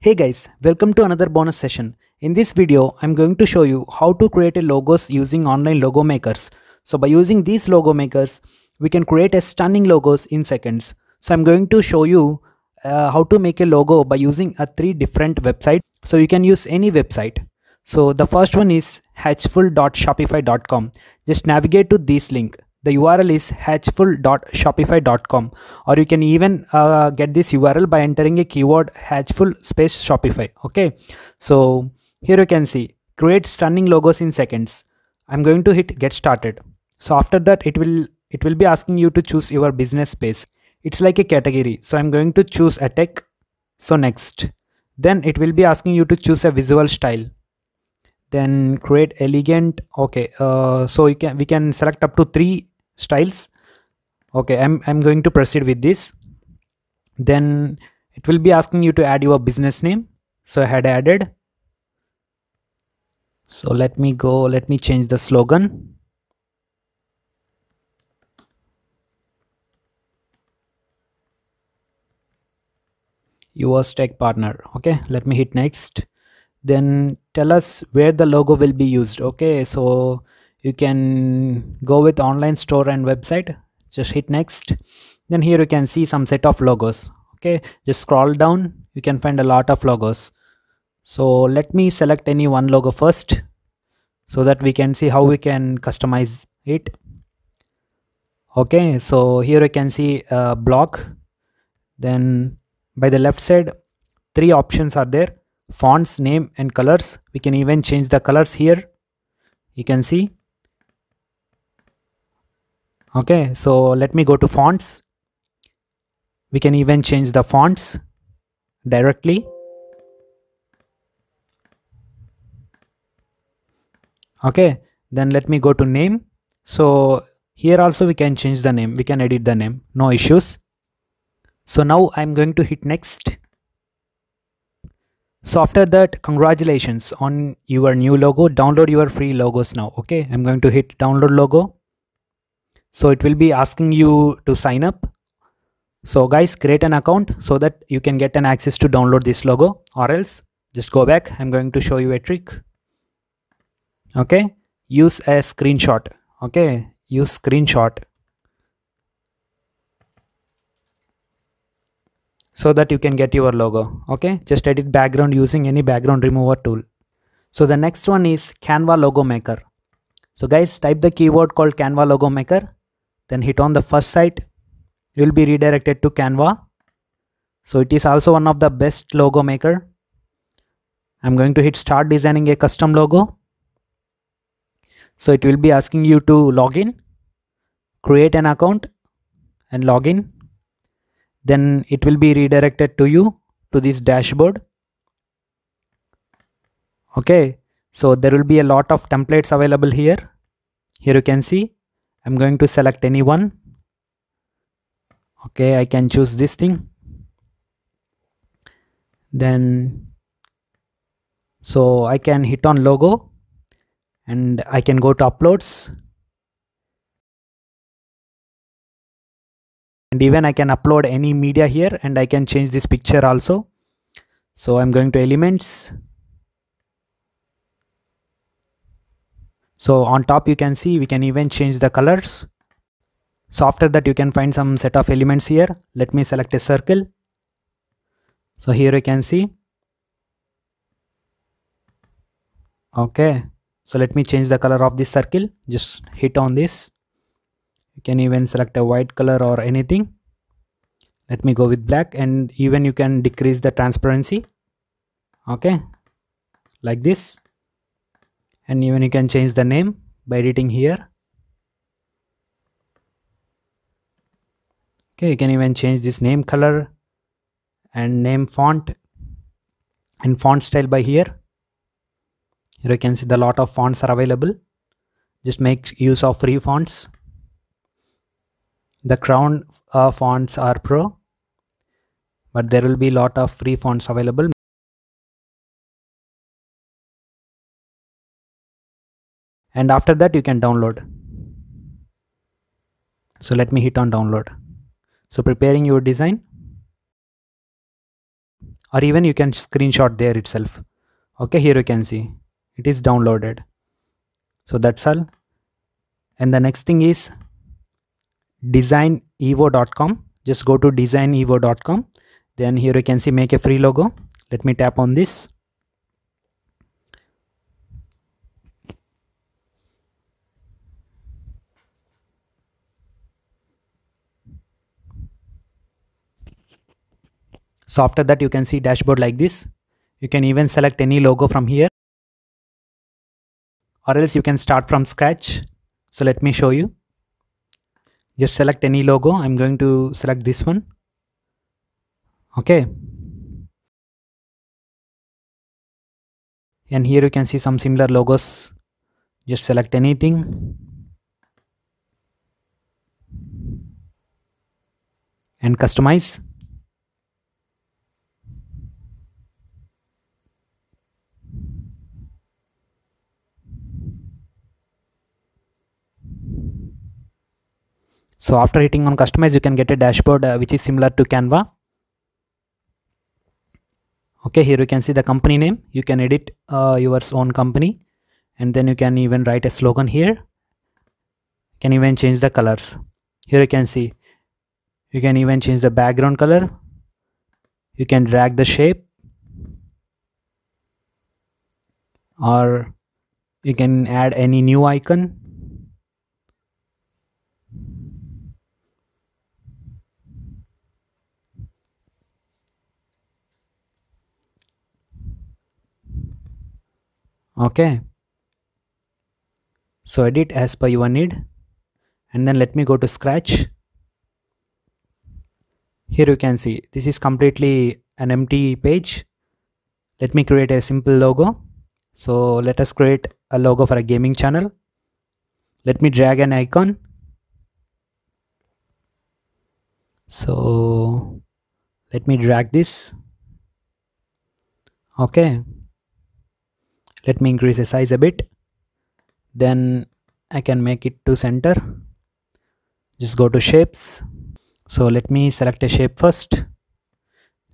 Hey guys, welcome to another bonus session. In this video, I'm going to show you how to create a logos using online logo makers. So by using these logo makers, we can create a stunning logos in seconds. So I'm going to show you how to make a logo by using three different websites. So you can use any website. So the first one is hatchful.shopify.com. Just navigate to this link. The URL is hatchful.shopify.com, or you can even get this URL by entering a keyword hatchful space Shopify. Okay, so here you can see create stunning logos in seconds. I'm going to hit get started. So after that it will be asking you to choose your business space. It's like a category. So I'm going to choose a tech. So next, then it will be asking you to choose a visual style. Then create elegant. Okay, so we can select up to 3 styles. Okay, I'm going to proceed with this. Then it will be asking you to add your business name. So I had added. So let me change the slogan. Yours tech partner. Okay, let me hit next. Then tell us where the logo will be used. Okay, so you can go with online store and website. Just hit next. Then here you can see some set of logos. Okay, just scroll down, you can find a lot of logos. So let me select any one logo first so that we can see how we can customize it. Okay, so here you can see a block. Then by the left side, 3 options are there: fonts, name and colors. We can even change the colors here, you can see. Okay, so let me go to fonts. We can even change the fonts directly. Okay, then let me go to name. So here also we can change the name, we can edit the name, no issues. So now I'm going to hit next. So after that, congratulations on your new logo. Download your free logos now. Okay, I'm going to hit download logo. So it will be asking you to sign up. So guys, create an account so that you can get an access to download this logo, or else just go back. I'm going to show you a trick. Okay, use a screenshot. Okay, use screenshot so that you can get your logo. Okay, just edit background using any background remover tool. So the next one is Canva logo maker. So guys, type the keyword called Canva logo maker, then hit on the first site. You will be redirected to Canva. So it is also one of the best logo maker. I'm going to hit start designing a custom logo. So it will be asking you to log in, create an account and log in. Then it will be redirected to you to this dashboard. Okay, so there will be a lot of templates available here. Here you can see, I'm going to select any one. Okay, I can choose this thing. Then so I can hit on logo and I can go to uploads, and even I can upload any media here, and I can change this picture also. So I'm going to elements. So on top you can see we can even change the colors. So after that you can find some set of elements here. Let me select a circle. So here you can see. Okay, so let me change the color of this circle. Just hit on this. You can even select a white color or anything. Let me go with black, and even you can decrease the transparency. Okay, like this. And even you can change the name by editing here. Okay, you can even change this name color and name font and font style by here. Here you can see the lot of fonts are available. Just make use of free fonts. The crown fonts are pro, but there will be lot of free fonts available. And after that you can download. So let me hit on download. So preparing your design, or even you can screenshot there itself. Okay, here you can see it is downloaded. So that's all. And the next thing is designevo.com. Just go to designevo.com. Then here you can see make a free logo. Let me tap on this. So after that you can see dashboard like this. You can even select any logo from here, or else you can start from scratch. So let me show you. Just select any logo. I'm going to select this one. Okay. And here you can see some similar logos. Just select anything and customize. So after hitting on customize, you can get a dashboard which is similar to Canva. Okay, here you can see the company name. You can edit your own company, and then you can even write a slogan here. You can even change the colors. Here you can see you can even change the background color. You can drag the shape, or you can add any new icon. Okay, so edit as per your need, and then let me go to Scratch. Here you can see this is completely an empty page. Let me create a simple logo. So let us create a logo for a gaming channel. Let me drag an icon. So let me drag this. Okay, let me increase the size a bit. Then I can make it to center. Just go to shapes. So let me select a shape first.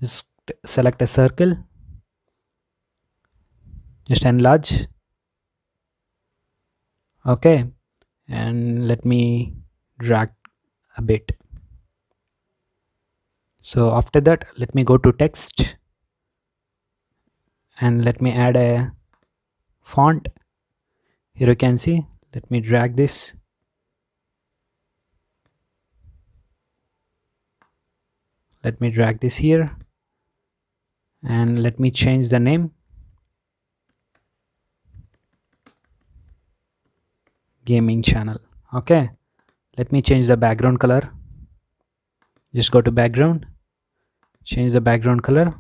Just select a circle. Just enlarge. Okay, and let me drag a bit. So after that, let me go to text, and let me add a font. Here you can see, let me drag this. Let me drag this here, and let me change the name. Gaming channel. Okay, let me change the background color. Just go to background, change the background color.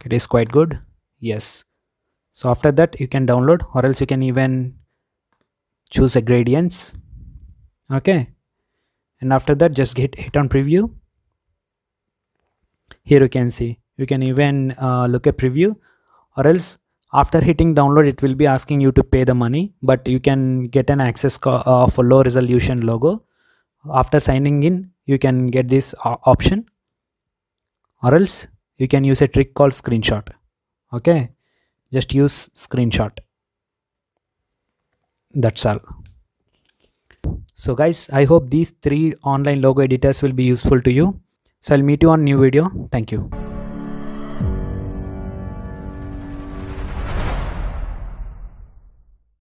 It is quite good. Yes. So after that you can download, or else you can even choose a gradients. Okay, and after that just hit on preview. Here you can see you can even look at preview, or else after hitting download it will be asking you to pay the money, but you can get an access of a low resolution logo. After signing in you can get this option, or else you can use a trick called screenshot. Okay, just use screenshot. That's all. So guys, I hope these 3 online logo editors will be useful to you. So I'll meet you on new video. Thank you.